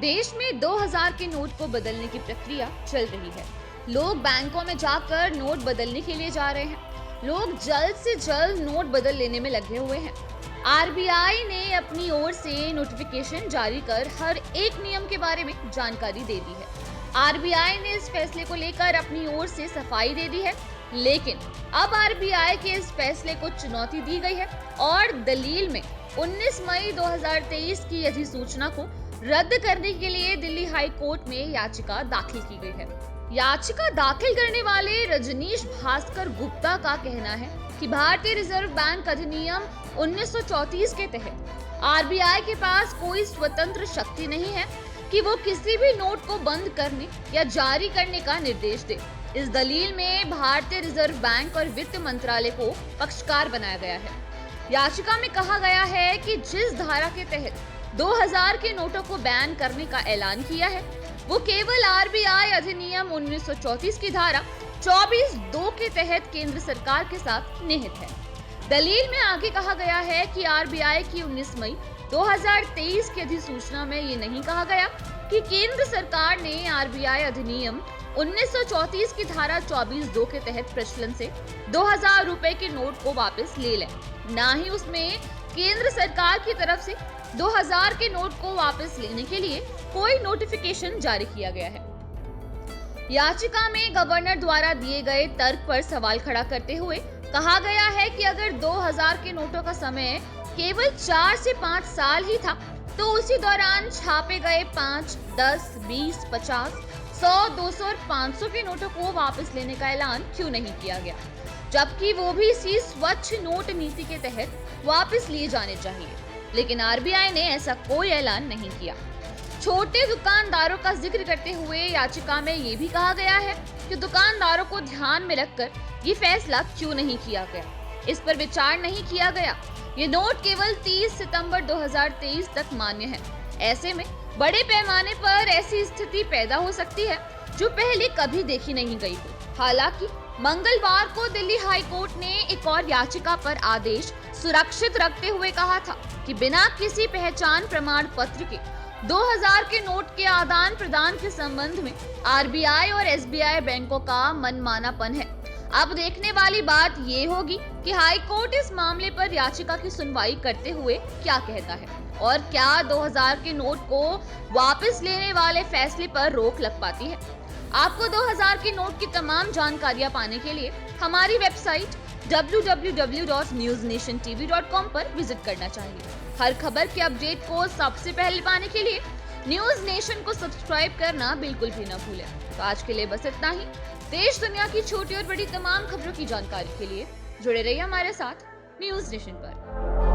देश में 2000 के नोट को बदलने की प्रक्रिया चल रही है। लोग बैंकों में जाकर नोट बदलने के लिए जा रहे हैं। लोग जल्द से जल्द नोट बदल लेने में लगे हुए हैं। आरबीआई ने अपनी ओर से नोटिफिकेशन जारी कर हर एक नियम के बारे में जानकारी दे दी है। आरबीआई ने इस फैसले को लेकर अपनी ओर से सफाई दे दी है, लेकिन अब आरबीआई के इस फैसले को चुनौती दी गई है और दलील में 19 मई 2023 की अधिसूचना को रद्द करने के लिए दिल्ली हाई कोर्ट में याचिका दाखिल की गई है। याचिका दाखिल करने वाले रजनीश भास्कर गुप्ता का कहना है कि भारतीय रिजर्व बैंक अधिनियम 1934 के तहत आरबीआई के पास कोई स्वतंत्र शक्ति नहीं है कि वो किसी भी नोट को बंद करने या जारी करने का निर्देश दे। इस दलील में भारतीय रिजर्व बैंक और वित्त मंत्रालय को पक्षकार बनाया गया है। याचिका में कहा गया है कि जिस धारा के तहत 2000 के नोटों को बैन करने का ऐलान किया है, वो केवल आरबीआई अधिनियम 1934 की धारा 24(2) के तहत केंद्र सरकार के साथ निहित है। दलील में आगे कहा गया है कि आरबीआई की 19 मई 2023 की अधिसूचना में ये नहीं कहा गया कि केंद्र सरकार ने आरबीआई अधिनियम 1934 की धारा 24(2) के तहत प्रचलन से 2000 रुपए के नोट को वापस ले लें। ना ही उसमें केंद्र सरकार की तरफ से 2000 के नोट को वापस लेने के लिए कोई नोटिफिकेशन जारी किया गया है। याचिका में गवर्नर द्वारा दिए गए तर्क पर सवाल खड़ा करते हुए कहा गया है कि अगर 2000 के नोटों का समय केवल 4 से 5 साल ही था, तो उसी दौरान छापे गए 5, 10, 20, 50, 100, 200 और 500 के नोटों को वापस लेने का ऐलान क्यों नहीं किया गया, जबकि वो भी इसी स्वच्छ नोट नीति के तहत वापस लिए जाने चाहिए। लेकिन आरबीआई ने ऐसा कोई ऐलान नहीं किया। छोटे दुकानदारों का जिक्र करते हुए याचिका में ये भी कहा गया है कि दुकानदारों को ध्यान में रखकर ये फैसला क्यों नहीं किया गया, इस पर विचार नहीं किया गया। ये नोट केवल 30 सितंबर 2023 तक मान्य है। ऐसे में बड़े पैमाने पर ऐसी स्थिति पैदा हो सकती है जो पहले कभी देखी नहीं गई हो। हालांकि मंगलवार को दिल्ली हाई कोर्ट ने एक और याचिका पर आदेश सुरक्षित रखते हुए कहा था कि बिना किसी पहचान प्रमाण पत्र के 2000 के नोट के आदान प्रदान के संबंध में आरबीआई और एसबीआई बैंकों का मनमानापन है। अब देखने वाली बात ये होगी कि हाई कोर्ट इस मामले पर याचिका की सुनवाई करते हुए क्या कहता है और क्या 2000 के नोट को वापस लेने वाले फैसले पर रोक लग पाती है। आपको 2000 के नोट की तमाम जानकारियां पाने के लिए हमारी वेबसाइट www.newsnationtv.com पर विजिट करना चाहिए। हर खबर के अपडेट को सबसे पहले पाने के लिए न्यूज नेशन को सब्सक्राइब करना बिल्कुल भी न भूलें। तो आज के लिए बस इतना ही। देश दुनिया की छोटी और बड़ी तमाम खबरों की जानकारी के लिए जुड़े रहिए हमारे साथ न्यूज नेशन पर।